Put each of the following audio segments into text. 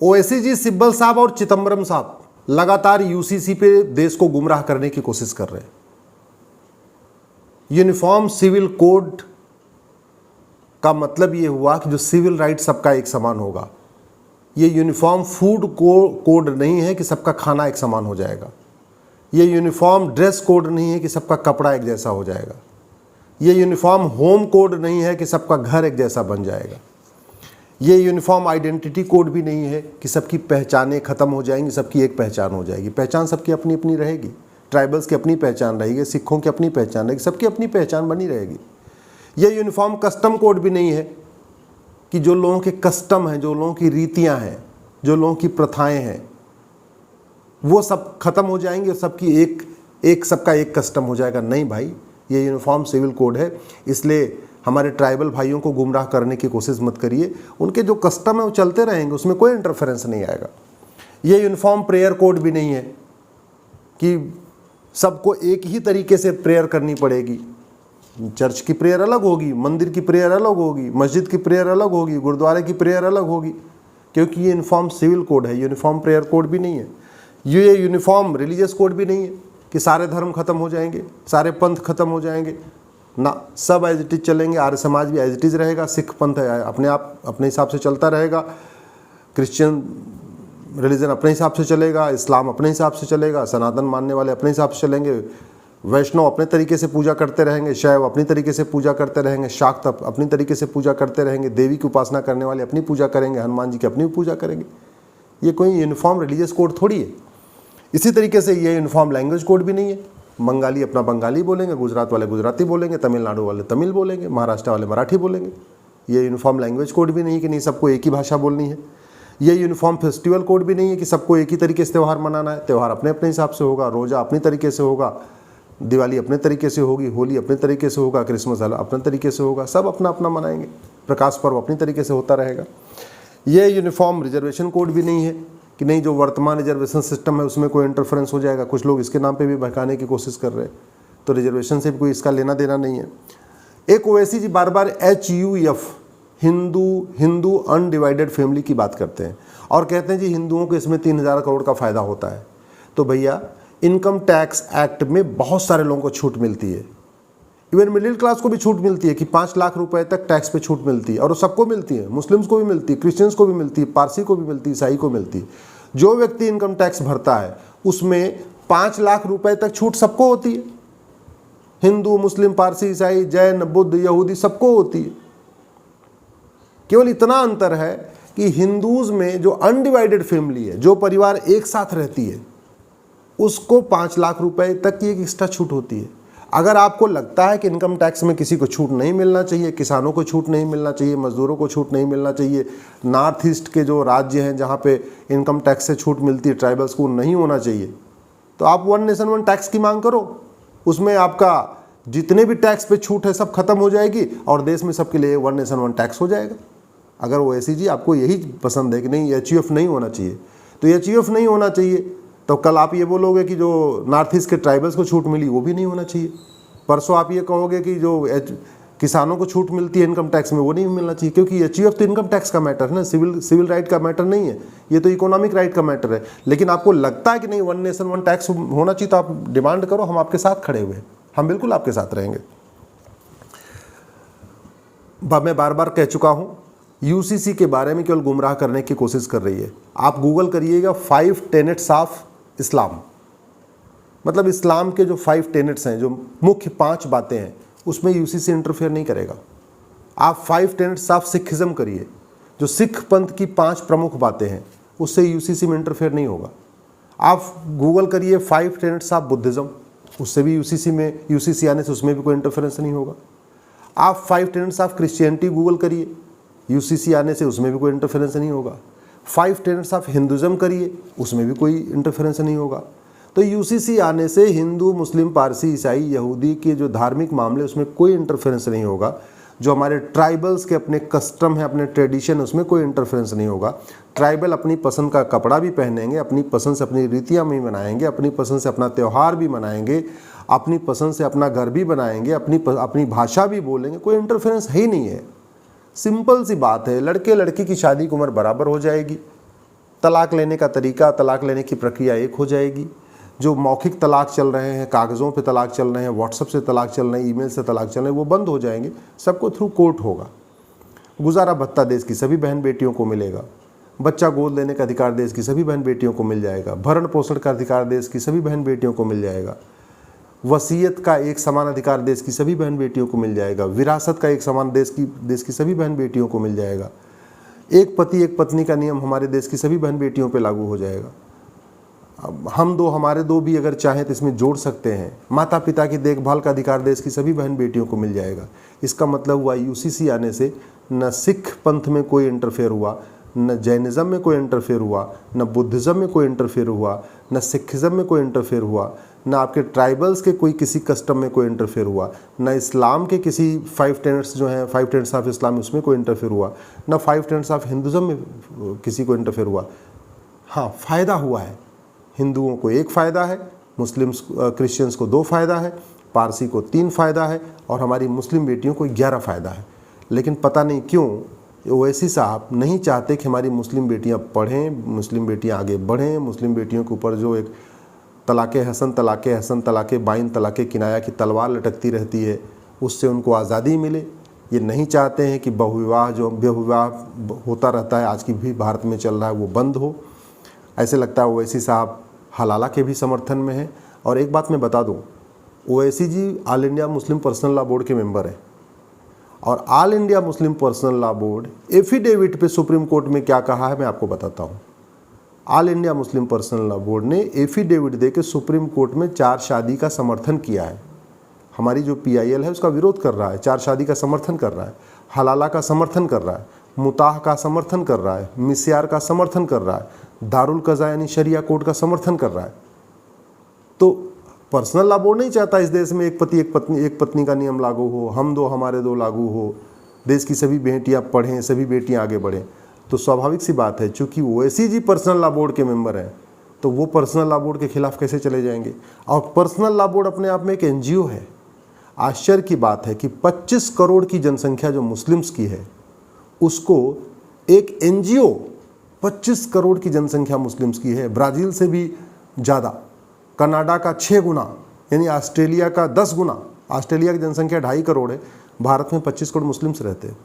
ओवैसी जी, सिब्बल साहब और चिदंबरम साहब लगातार यूसीसी पे देश को गुमराह करने की कोशिश कर रहे हैं। यूनिफॉर्म सिविल कोड का मतलब ये हुआ कि जो सिविल राइट सबका एक समान होगा। ये यूनिफॉर्म फूड कोड नहीं है कि सबका खाना एक समान हो जाएगा। ये यूनिफॉर्म ड्रेस कोड नहीं है कि सबका कपड़ा एक जैसा हो जाएगा। ये यूनिफॉर्म होम कोड नहीं है कि सबका घर एक जैसा बन जाएगा। ये यूनिफॉर्म आइडेंटिटी कोड भी नहीं है कि सबकी पहचानें ख़त्म हो जाएंगी, सबकी एक पहचान हो जाएगी। पहचान सबकी अपनी अपनी रहेगी। ट्राइबल्स की अपनी पहचान रहेगी, सिखों की अपनी पहचान रहेगी, सबकी अपनी पहचान बनी रहेगी। ये यूनिफॉर्म कस्टम कोड भी नहीं है कि जो लोगों के कस्टम हैं, जो लोगों की रीतियाँ हैं, जो लोगों की प्रथाएँ हैं, वो सब खत्म हो जाएंगी और सबकी सबका एक कस्टम हो जाएगा। नहीं भाई, ये यूनिफॉर्म सिविल कोड है। इसलिए हमारे ट्राइबल भाइयों को गुमराह करने की कोशिश मत करिए। उनके जो कस्टम है वो चलते रहेंगे, उसमें कोई इंटरफेरेंस नहीं आएगा। ये यूनिफॉर्म प्रेयर कोड भी नहीं है कि सबको एक ही तरीके से प्रेयर करनी पड़ेगी। चर्च की प्रेयर अलग होगी, मंदिर की प्रेयर अलग होगी, मस्जिद की प्रेयर अलग होगी, गुरुद्वारे की प्रेयर अलग होगी, क्योंकि ये यूनिफॉर्म सिविल कोड है। यूनिफॉर्म प्रेयर कोड भी नहीं है। ये यूनिफॉर्म रिलीजियस कोड भी नहीं है कि सारे धर्म खत्म हो जाएंगे, सारे पंथ खत्म हो जाएंगे ना। सब एज इट इज चलेंगे। आर्य समाज भी एज इट इज रहेगा, सिख पंथ अपने आप अपने हिसाब से चलता रहेगा, क्रिश्चियन रिलीजन अपने हिसाब से चलेगा, इस्लाम अपने हिसाब से चलेगा, सनातन मानने वाले अपने हिसाब से चलेंगे, वैष्णव अपने तरीके से पूजा करते रहेंगे, शैव अपनी तरीके से पूजा करते रहेंगे, शाक्त अपनी तरीके से पूजा करते रहेंगे, देवी की उपासना करने वाले अपनी पूजा करेंगे, हनुमान जी की अपनी पूजा करेंगे। ये कोई यूनिफॉर्म रिलीजियस कोड थोड़ी है। इसी तरीके से ये यूनिफॉर्म लैंग्वेज कोड भी नहीं है। बंगाली अपना बंगाली बोलेंगे, गुजरात वाले गुजराती बोलेंगे, तमिलनाडु वाले तमिल बोलेंगे, महाराष्ट्र वाले मराठी बोलेंगे। ये यूनिफॉर्म लैंग्वेज कोड भी नहीं है कि नहीं सबको एक ही भाषा बोलनी है। ये यूनिफॉर्म फेस्टिवल कोड भी नहीं है कि सबको एक ही तरीके से त्यौहार मनाना है। त्यौहार अपने अपने हिसाब से होगा, रोज़ा अपनी तरीके से होगा, दिवाली अपने तरीके से होगी, होली अपने तरीके से होगा, क्रिसमस अपने तरीके से होगा, सब अपना अपना मनाएंगे। प्रकाश पर्व अपनी तरीके से होता रहेगा। ये यूनिफॉर्म रिजर्वेशन कोड भी नहीं है कि नहीं जो वर्तमान रिजर्वेशन सिस्टम है उसमें कोई इंटरफेरेंस हो जाएगा। कुछ लोग इसके नाम पे भी बहकाने की कोशिश कर रहे हैं, तो रिजर्वेशन से भी कोई इसका लेना देना नहीं है। एक ओवैसी जी बार बार HUF हिंदू अनडिवाइडेड फैमिली की बात करते हैं और कहते हैं जी हिंदुओं को इसमें 3000 करोड़ का फ़ायदा होता है। तो भैया, इनकम टैक्स एक्ट में बहुत सारे लोगों को छूट मिलती है। इवन मिडिल क्लास को भी छूट मिलती है कि 5 लाख रुपए तक टैक्स पे छूट मिलती है, और वो सबको मिलती है। मुस्लिम्स को भी मिलती है, क्रिश्चियंस को भी मिलती है, पारसी को भी मिलती है, ईसाई को मिलती है। जो व्यक्ति इनकम टैक्स भरता है उसमें 5 लाख रुपए तक छूट सबको होती है। हिंदू, मुस्लिम, पारसी, ईसाई, जैन, बुद्ध, यहूदी सबको होती है। केवल इतना अंतर है कि हिंदूज में जो अनडिवाइडेड फैमिली है, जो परिवार एक साथ रहती है, उसको 5 लाख रुपए तक की एक एक्स्ट्रा छूट होती है। अगर आपको लगता है कि इनकम टैक्स में किसी को छूट नहीं मिलना चाहिए, किसानों को छूट नहीं मिलना चाहिए, मजदूरों को छूट नहीं मिलना चाहिए, नॉर्थ ईस्ट के जो राज्य हैं जहाँ पे इनकम टैक्स से छूट मिलती है ट्राइबल्स को नहीं होना चाहिए, तो आप 1 नेशन 1 टैक्स की मांग करो। उसमें आपका जितने भी टैक्स पे छूट है सब खत्म हो जाएगी और देश में सबके लिए 1 नेशन 1 टैक्स हो जाएगा। अगर ओवैसी जी आपको यही पसंद है कि नहीं HUF नहीं होना चाहिए, तो HUF नहीं होना चाहिए, तो कल आप ये बोलोगे कि जो नॉर्थ ईस्ट के ट्राइबल्स को छूट मिली वो भी नहीं होना चाहिए। परसों आप ये कहोगे कि जो किसानों को छूट मिलती है इनकम टैक्स में वो नहीं मिलना चाहिए, क्योंकि HUF तो इनकम टैक्स का मैटर है ना, सिविल राइट का मैटर नहीं है, ये तो इकोनॉमिक राइट का मैटर है। लेकिन आपको लगता है कि नहीं 1 नेशन 1 टैक्स होना चाहिए, तो आप डिमांड करो, हम आपके साथ खड़े हुए हैं, हम बिल्कुल आपके साथ रहेंगे। मैं बार बार कह चुका हूँ, UCC के बारे में केवल गुमराह करने की कोशिश कर रही है। आप गूगल करिएगा 5 टेनेट्स ऑफ इस्लाम, मतलब इस्लाम के जो 5 टेनेट्स हैं, जो मुख्य 5 बातें हैं, उसमें UCC इंटरफेयर नहीं करेगा। आप 5 टेनेट्स ऑफ सिखिज्म करिए, जो सिख पंथ की 5 प्रमुख बातें हैं, उससे UCC में इंटरफेयर नहीं होगा। आप गूगल करिए 5 टेनेट्स ऑफ बुद्धिज़्म, उससे भी UCC आने से उसमें भी कोई इंटरफेरेंस नहीं होगा। आप 5 टेनेट्स ऑफ क्रिश्चियनिटी गूगल करिए, UCC आने से उसमें भी कोई इंटरफेरेंस नहीं होगा। 5 टेनेट्स ऑफ हिंदुज़म करिए, उसमें भी कोई इंटरफेरेंस नहीं होगा। तो UCC आने से हिंदू, मुस्लिम, पारसी, ईसाई, यहूदी के जो धार्मिक मामले उसमें कोई इंटरफेरेंस नहीं होगा। जो हमारे ट्राइबल्स के अपने कस्टम है, अपने ट्रेडिशन, उसमें कोई इंटरफेरेंस नहीं होगा। ट्राइबल अपनी पसंद का कपड़ा भी पहनेंगे, अपनी पसंद से अपनी रीतियाँ भी मनाएंगे, अपनी पसंद से अपना त्यौहार भी मनाएंगे, अपनी पसंद से अपना घर भी बनाएंगे, अपनी भाषा भी बोलेंगे। कोई इंटरफेरेंस है ही नहीं है। सिंपल सी बात है, लड़के लड़की की शादी की उम्र बराबर हो जाएगी, तलाक लेने का तरीका, तलाक लेने की प्रक्रिया एक हो जाएगी। जो मौखिक तलाक चल रहे हैं, कागज़ों पे तलाक चल रहे हैं, व्हाट्सएप से तलाक चल रहे हैं, ईमेल से तलाक चल रहे हैं, वो बंद हो जाएंगे। सबको थ्रू कोर्ट होगा। गुजारा भत्ता देश की सभी बहन बेटियों को मिलेगा। बच्चा गोद लेने का अधिकार देश की सभी बहन बेटियों को मिल जाएगा। भरण पोषण का अधिकार देश की सभी बहन बेटियों को मिल जाएगा। वसीयत का एक समान अधिकार देश की सभी बहन बेटियों को मिल जाएगा। विरासत का एक समान देश की सभी बहन बेटियों को मिल जाएगा। एक पति एक पत्नी का नियम हमारे देश की सभी बहन बेटियों पे लागू हो जाएगा। अब हम दो हमारे दो भी अगर चाहें तो इसमें जोड़ सकते हैं। माता पिता की देखभाल का अधिकार देश की सभी बहन बेटियों को मिल जाएगा। इसका मतलब हुआ यूसीसी आने से न सिख पंथ में कोई इंटरफेयर हुआ, न जैनिज़्म में कोई इंटरफेयर हुआ, न बुद्धिज़्म में कोई इंटरफेयर हुआ, न सिखिज़्म में कोई इंटरफेयर हुआ, न आपके ट्राइबल्स के कोई किसी कस्टम में कोई इंटरफेयर हुआ, न इस्लाम के किसी 5 टेनेट्स जो हैं 5 टेनेट्स ऑफ इस्लाम उसमें कोई इंटरफेयर हुआ, न 5 टेनेट्स ऑफ हिंदुज़्म में किसी को इंटरफेयर हुआ। हाँ, फ़ायदा हुआ है। हिंदुओं को 1 फ़ायदा है, मुस्लिम्स क्रिश्चियंस को 2 फ़ायदा है, पारसी को 3 फ़ायदा है और हमारी मुस्लिम बेटियों को 11 फ़ायदा है। लेकिन पता नहीं क्यों ओवैसी साहब नहीं चाहते कि हमारी मुस्लिम बेटियां पढ़ें, मुस्लिम बेटियां आगे बढ़ें। मुस्लिम बेटियों के ऊपर जो एक तलाक़े हसन, तलाक़े बाइन, तलाक़े किनाया की तलवार लटकती रहती है, उससे उनको आज़ादी मिले। ये नहीं चाहते हैं कि बहुविवाह होता रहता है, आज की भी भारत में चल रहा है, वो बंद हो। ऐसे लगता है ओवैसी साहब हलाला के भी समर्थन में हैं। और एक बात मैं बता दूं, Owaisi ji all India Muslim personal law board के मेंबर हैं और all India Muslim personal law board affidavit पे सुप्रीम कोर्ट में क्या कहा है मैं आपको बताता हूँ। All India Muslim personal law board ने एफिडेविट दे के सुप्रीम कोर्ट में 4 शादी का समर्थन किया है। हमारी जो PIL है उसका विरोध कर रहा है, 4 शादी का समर्थन कर रहा है, हलाला का समर्थन कर रहा है, मुताह का समर्थन कर रहा है, मिस्यार का समर्थन कर रहा है, दारुल कज़ा यानी शरिया कोर्ट का समर्थन कर रहा है। तो पर्सनल लॉ बोर्ड नहीं चाहता इस देश में एक पति एक पत्नी का नियम लागू हो, हम दो हमारे दो लागू हो, देश की सभी बेटियां पढ़ें, सभी बेटियां आगे बढ़ें। तो स्वाभाविक सी बात है, चूंकि ओवैसी जी पर्सनल लॉ बोर्ड के मेंबर हैं, तो वो पर्सनल लॉ बोर्ड के खिलाफ कैसे चले जाएंगे। और पर्सनल लॉ बोर्ड अपने आप में एक NGO है। आश्चर्य की बात है कि 25 करोड़ की जनसंख्या जो मुस्लिम्स की है, उसको एक NGO 25 करोड़ की जनसंख्या मुस्लिम्स की है, ब्राज़ील से भी ज़्यादा, कनाडा का 6 गुना, यानी ऑस्ट्रेलिया का 10 गुना। ऑस्ट्रेलिया की जनसंख्या 2.5 करोड़ है, भारत में 25 करोड़ मुस्लिम्स रहते हैं।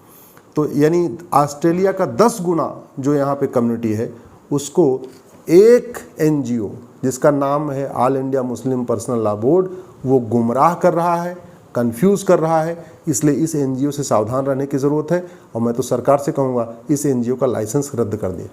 तो यानी ऑस्ट्रेलिया का 10 गुना जो यहाँ पे कम्युनिटी है, उसको एक NGO जिसका नाम है all India Muslim personal law board, वो गुमराह कर रहा है, कंफ्यूज कर रहा है। इसलिए इस NGO से सावधान रहने की ज़रूरत है। और मैं तो सरकार से कहूँगा इस NGO का लाइसेंस रद्द कर दें।